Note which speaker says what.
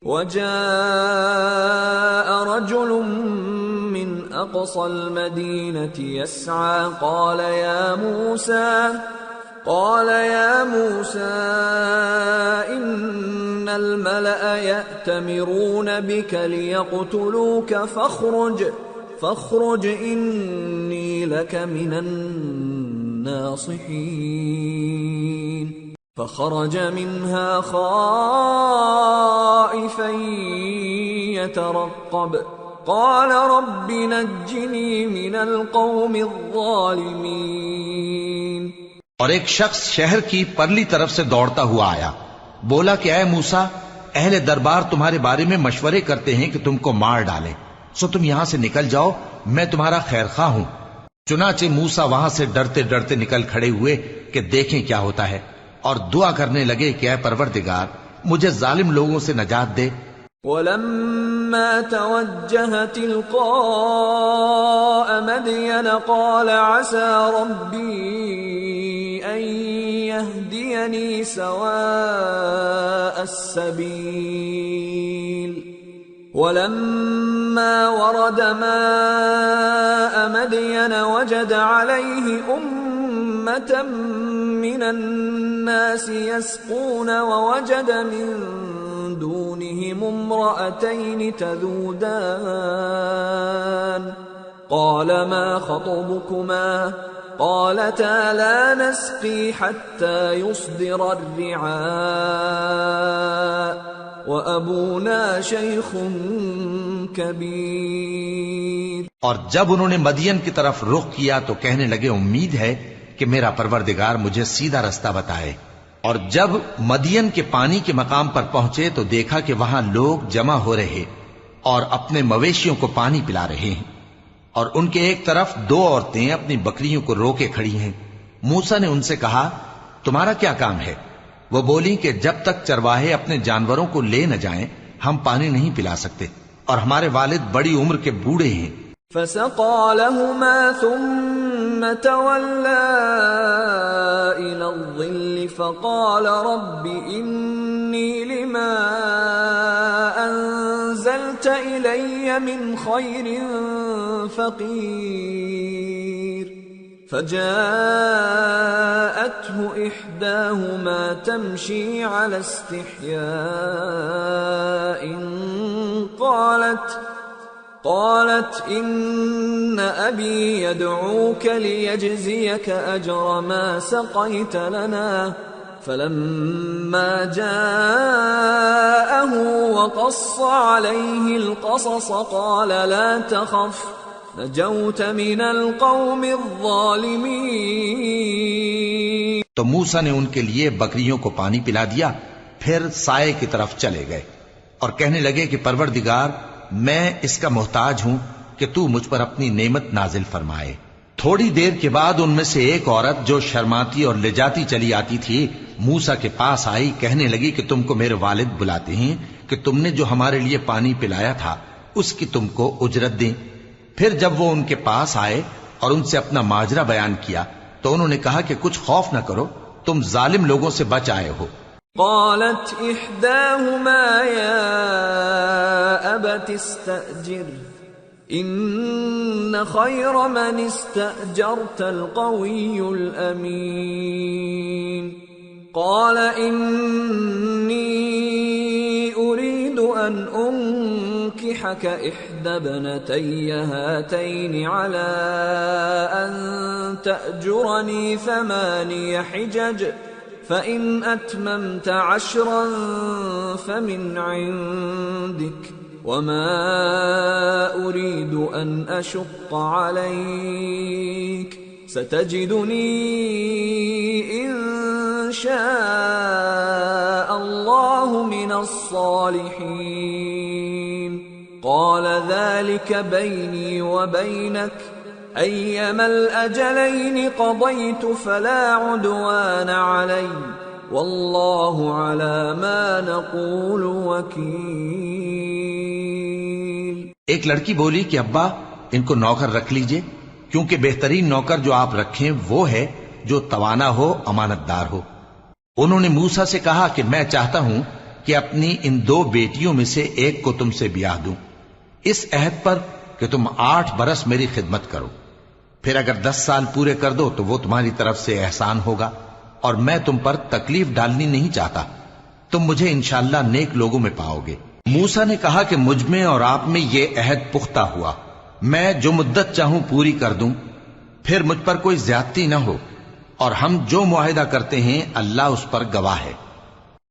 Speaker 1: وجاء رجل من أقصى المدينة يسعى قال يا موسى إن الملأ يأتمرون بك ليقتلوك فاخرج إني لك من الناصحين فخرج منها خائفا يترقب قال رب نجني من القوم الظالمين۔
Speaker 2: اور ایک شخص شہر کی پرلی طرف سے دوڑتا ہوا آیا، بولا کہ اے موسیٰ، اہل دربار تمہارے بارے میں مشورے کرتے ہیں کہ تم کو مار ڈالیں، سو تم یہاں سے نکل جاؤ، میں تمہارا خیر خواہ ہوں۔ چنانچہ موسیٰ وہاں سے ڈرتے ڈرتے نکل کھڑے ہوئے کہ دیکھیں کیا ہوتا ہے، اور دعا کرنے لگے کہ اے پروردگار مجھے ظالم لوگوں سے نجات دے۔
Speaker 1: وَلَمَّا تَوَجَّهَ تِلْقَاءَ مَدْيَنَ قَالَ عَسَى رَبِّي أَن يَهْدِيَنِي سَوَاءَ السَّبِيلِ وَلَمَّا وَرَدَ مَاءَ مَدْيَنَ وَجَدَ عَلَيْهِ أُمَّةً مِّنَ النَّاسِ يَسْقُونَ وَوَجَدَ مِن دونهم امرأتين تذودان قال ما خطبكما قالتا لا نسقي حتى يصدر الرعاء وأبونا شيخ كبير۔
Speaker 2: اور جب انہوں نے مدین کی طرف رخ کیا تو کہنے لگے امید ہے کہ میرا پروردگار مجھے سیدھا رستہ بتائے۔ اور جب مدین کے پانی کے مقام پر پہنچے تو دیکھا کہ وہاں لوگ جمع ہو رہے اور اپنے مویشیوں کو پانی پلا رہے ہیں، اور ان کے ایک طرف دو عورتیں اپنی بکریوں کو روکے کھڑی ہیں۔ موسیٰ نے ان سے کہا تمہارا کیا کام ہے؟ وہ بولی کہ جب تک چرواہے اپنے جانوروں کو لے نہ جائیں ہم پانی نہیں پلا سکتے، اور ہمارے والد بڑی عمر کے بوڑھے ہیں۔
Speaker 1: فسقى لهما ثم تولى إلى الظل فقال رب إني لما أنزلت إلي من خير فقير فجاءته إحداهما تمشي على استحياء قالت إن أبي يدعوك ليجزيك أجر ما سقيت لنا فلما جاءه وقص عليه القصص قال لا تخف نجوت من القوم الظالمين۔
Speaker 2: تو موسیٰ نے ان کے لیے بکریوں کو پانی پلا دیا، پھر سائے کی طرف چلے گئے اور کہنے لگے کہ پروردگار میں اس کا محتاج ہوں کہ تو مجھ پر اپنی نعمت نازل فرمائے۔ تھوڑی دیر کے بعد ان میں سے ایک عورت جو شرماتی اور لجاتی چلی آتی تھی موسیٰ کے پاس آئی، کہنے لگی کہ تم کو میرے والد بلاتے ہیں کہ تم نے جو ہمارے لیے پانی پلایا تھا اس کی تم کو اجرت دیں۔ پھر جب وہ ان کے پاس آئے اور ان سے اپنا ماجرا بیان کیا تو انہوں نے کہا کہ کچھ خوف نہ کرو، تم ظالم لوگوں سے بچ آئے ہو۔
Speaker 1: قالت إحداهما يا أبت استأجر إن خير من استأجرت القوي الأمين قال إني أريد أن أنكحك إحدى ابنتي هاتين على أن تأجرني 8 حجج فإن أتممت 10 فمن عندك وما أريد أن أشق عليك ستجدني إن شاء الله من الصالحين قال ذلك بيني وبينك أيما الأجلين قضيت فلا عدوان علي والله على ما نقول وكيل۔
Speaker 2: ایک لڑکی بولی کہ ابا ان کو نوکر رکھ لیجئے، کیونکہ بہترین نوکر جو آپ رکھیں وہ ہے جو توانا ہو، امانت دار ہو۔ انہوں نے موسیٰ سے کہا کہ میں چاہتا ہوں کہ اپنی ان 2 بیٹیوں میں سے ایک کو تم سے بیاہ دوں، اس عہد پر کہ تم 8 برس میری خدمت کرو، پھر اگر 10 سال پورے کر دو تو وہ تمہاری طرف سے احسان ہوگا، اور میں تم پر تکلیف ڈالنی نہیں چاہتا، تم مجھے انشاءاللہ نیک لوگوں میں پاؤ گے۔ موسیٰ نے کہا کہ مجھ میں اور آپ میں یہ عہد پختہ ہوا، میں جو مدت چاہوں پوری کر دوں، پھر مجھ پر کوئی زیادتی نہ ہو، اور ہم جو معاہدہ کرتے ہیں اللہ اس پر گواہ ہے۔